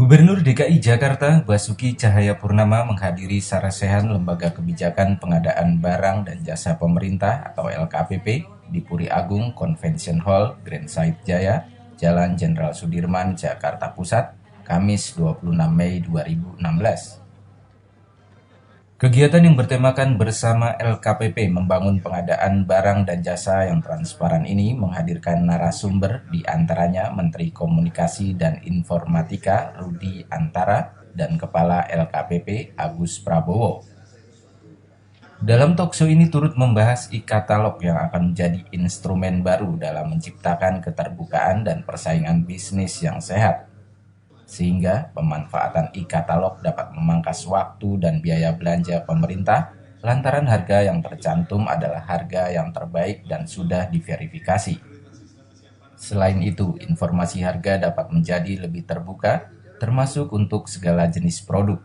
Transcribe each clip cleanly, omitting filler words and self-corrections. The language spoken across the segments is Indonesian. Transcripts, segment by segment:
Gubernur DKI Jakarta Basuki Cahayapurnama menghadiri sarasehan Lembaga Kebijakan Pengadaan Barang dan Jasa Pemerintah atau LKPP di Puri Agung Convention Hall, Grand Said Jaya, Jalan Jenderal Sudirman, Jakarta Pusat, Kamis 26 Mei 2016. Kegiatan yang bertemakan bersama LKPP membangun pengadaan barang dan jasa yang transparan ini menghadirkan narasumber di antaranya Menteri Komunikasi dan Informatika Rudi Antara dan Kepala LKPP Agus Prabowo. Dalam talkshow ini turut membahas e-katalog yang akan menjadi instrumen baru dalam menciptakan keterbukaan dan persaingan bisnis yang sehat, sehingga pemanfaatan e-katalog dapat memangkas waktu dan biaya belanja pemerintah lantaran harga yang tercantum adalah harga yang terbaik dan sudah diverifikasi. Selain itu, informasi harga dapat menjadi lebih terbuka, termasuk untuk segala jenis produk.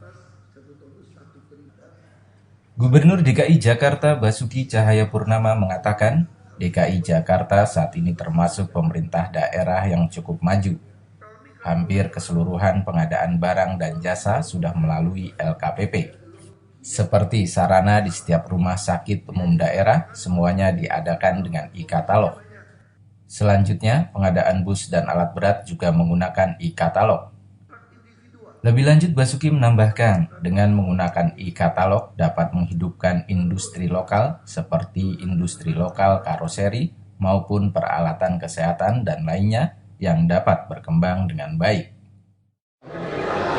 Gubernur DKI Jakarta Basuki Cahayapurnama mengatakan, DKI Jakarta saat ini termasuk pemerintah daerah yang cukup maju. Hampir keseluruhan pengadaan barang dan jasa sudah melalui LKPP. Seperti sarana di setiap rumah sakit umum daerah, semuanya diadakan dengan e-katalog. Selanjutnya, pengadaan bus dan alat berat juga menggunakan e-katalog. Lebih lanjut, Basuki menambahkan, dengan menggunakan e-katalog dapat menghidupkan industri lokal seperti industri lokal karoseri maupun peralatan kesehatan dan lainnya yang dapat berkembang dengan baik.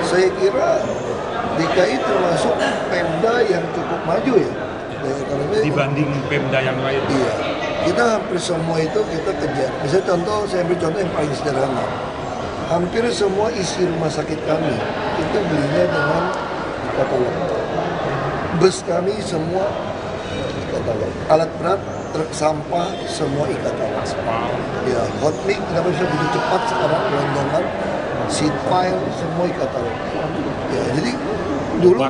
Saya kira DKI termasuk Pemda yang cukup maju ya. Dibanding Pemda yang lain. Iya, kita hampir semua itu kita kejar. Misalnya saya ambil contoh yang paling sederhana. Hampir semua isi rumah sakit kami itu belinya dengan katalog. Bus kami semua katalog. Alat berat, truk sampah, semua e-katalog. Ya, hot mic kenapa bisa begitu cepat sekarang gelondongan, seat file, semua e-katalog. Ya, jadi dulu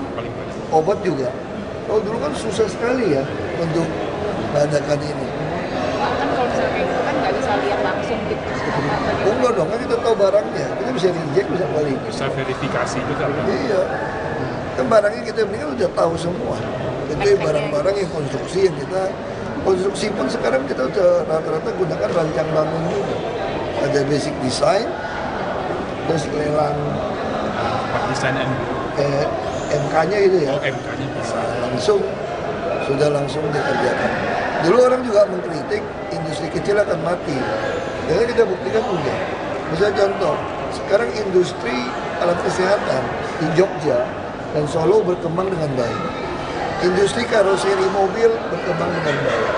obat juga. Kalau dulu kan susah sekali ya untuk mengadakan ini. Kan kalau misalnya kayak gitu kan nggak bisa lihat langsung gitu. Enggak dong, kan kita tahu barangnya, kita bisa reject, bisa balik. Bisa verifikasi juga kan? Iya, kan barangnya kita beli kan udah tahu semua. Itu barang-barang yang konstruksi yang kita konstruksi pun sekarang kita udah rata-rata gunakan rancang bangun juga. Ada basic design, terus lelang Desain MK-nya itu ya. MK-nya bisa. Sudah langsung dikerjakan. Dulu orang juga mengkritik industri kecil akan mati. Jadi kita buktikan udah. Misalnya contoh, sekarang industri alat kesehatan di Jogja dan Solo berkembang dengan baik. Industri karoseri mobil berkembang dengan baik.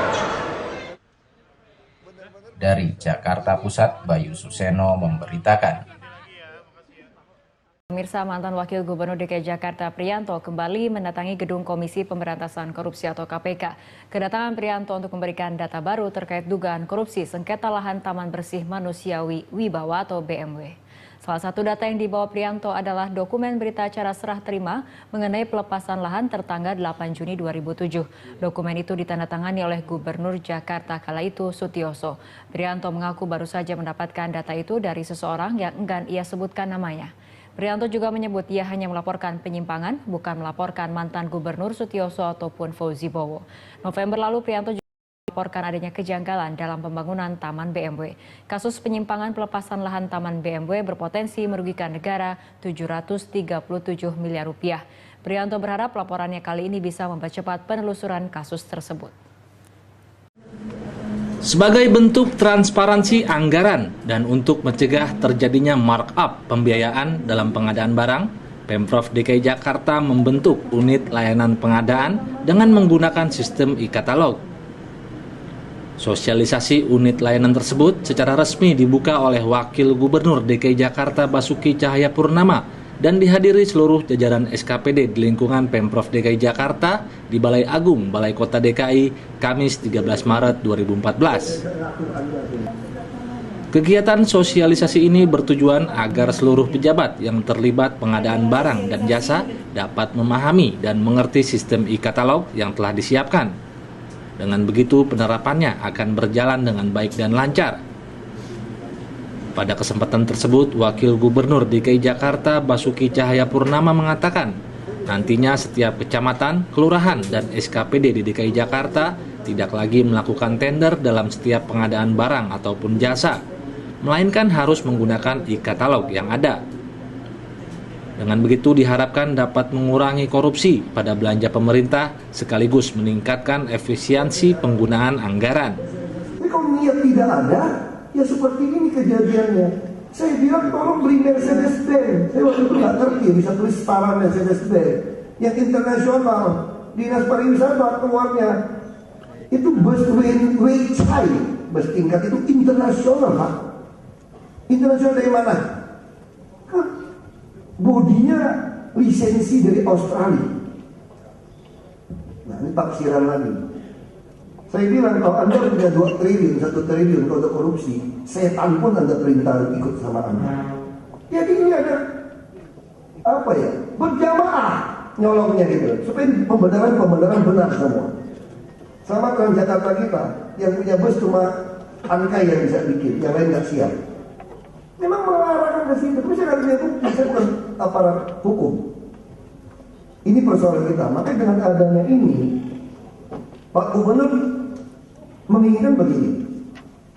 Dari Jakarta Pusat, Bayu Suseno memberitakan. Pemirsa, mantan Wakil Gubernur DKI Jakarta Priyanto kembali mendatangi gedung Komisi Pemberantasan Korupsi atau KPK. Kedatangan Priyanto untuk memberikan data baru terkait dugaan korupsi sengketa lahan Taman Bersih Manusiawi Wibawa atau BMW. Salah satu data yang dibawa Priyanto adalah dokumen berita acara serah terima mengenai pelepasan lahan tertanggal 8 Juni 2007. Dokumen itu ditandatangani oleh Gubernur Jakarta kala itu Sutioso. Priyanto mengaku baru saja mendapatkan data itu dari seseorang yang enggan ia sebutkan namanya. Priyanto juga menyebut ia hanya melaporkan penyimpangan, bukan melaporkan mantan Gubernur Sutioso ataupun Fauzi Bowo. November lalu Priyanto juga melaporkan adanya kejanggalan dalam pembangunan Taman BMW. Kasus penyimpangan pelepasan lahan Taman BMW berpotensi merugikan negara 737 miliar rupiah. Priyanto berharap laporannya kali ini bisa mempercepat penelusuran kasus tersebut. Sebagai bentuk transparansi anggaran dan untuk mencegah terjadinya markup pembiayaan dalam pengadaan barang, Pemprov DKI Jakarta membentuk unit layanan pengadaan dengan menggunakan sistem e-katalog. Sosialisasi unit layanan tersebut secara resmi dibuka oleh Wakil Gubernur DKI Jakarta Basuki Cahayapurnama dan dihadiri seluruh jajaran SKPD di lingkungan Pemprov DKI Jakarta di Balai Agung, Balai Kota DKI, Kamis 13 Maret 2014. Kegiatan sosialisasi ini bertujuan agar seluruh pejabat yang terlibat pengadaan barang dan jasa dapat memahami dan mengerti sistem e-katalog yang telah disiapkan. Dengan begitu penerapannya akan berjalan dengan baik dan lancar. Pada kesempatan tersebut, Wakil Gubernur DKI Jakarta Basuki Cahayapurnama mengatakan, nantinya setiap kecamatan, kelurahan, dan SKPD di DKI Jakarta tidak lagi melakukan tender dalam setiap pengadaan barang ataupun jasa, melainkan harus menggunakan e-katalog yang ada. Dengan begitu diharapkan dapat mengurangi korupsi pada belanja pemerintah sekaligus meningkatkan efisiensi penggunaan anggaran. Tapi kalau niat tidak ada, ya seperti ini kejadiannya. Saya bilang tolong beli Mercedes-Benz. Saya waktu itu nggak ngerti bisa tulis setara Mercedes-Benz. Yang internasional, Dinas Pariwisata keluarnya itu bus Weichai, bus tingkat itu internasional, Pak. Internasional dari mana? Bodinya lisensi dari Australia. Nah, ini tafsiran lagi. Saya bilang kalau Anda punya 2 triliun, 1 triliun kalau korupsi, setan pun Anda perintah ikut sama Anda. Jadi ini ada apa ya? Berjamaah nyolongnya gitu. Supaya pembenaran benar semua. Sama Transjakarta kita, yang punya bus cuma Ankai yang bisa bikin, yang lain nggak siap. Memang mengarahkan ke situ, tapi saya nggak punya bukti, saya bukan aparat hukum. Ini persoalan kita. Makanya dengan adanya ini, Pak Gubernur menginginkan begini,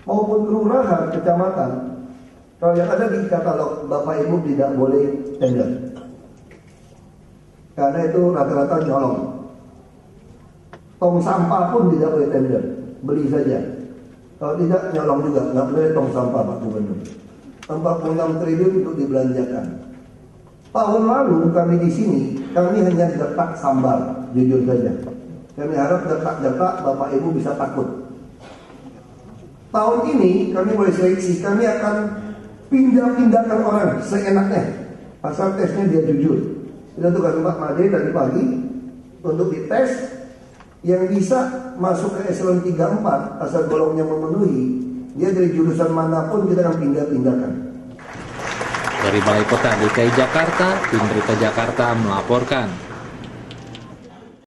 maupun kelurahan, kecamatan, kalau yang ada di katalog Bapak Ibu tidak boleh tender, karena itu rata-rata nyolong. Tong sampah pun tidak boleh tender, beli saja. Kalau tidak nyolong juga, nggak boleh tong sampah Pak Gubernur. 46 triliun untuk dibelanjakan. Tahun lalu kami di sini, kami hanya detak sambal, jujur saja. Kami harap detak-detak Bapak Ibu bisa takut. Tahun ini kami mulai seleksi, kami akan pindah-pindahkan orang seenaknya. Asal tesnya dia jujur. Kita tugas Pak Made tadi pagi untuk dites. Yang bisa masuk ke eselon 3-4 asal golongnya memenuhi, dia dari jurusan manapun kita akan pindah-pindahkan. Dari Balai Kota DKI Jakarta, Tim Berita Jakarta melaporkan.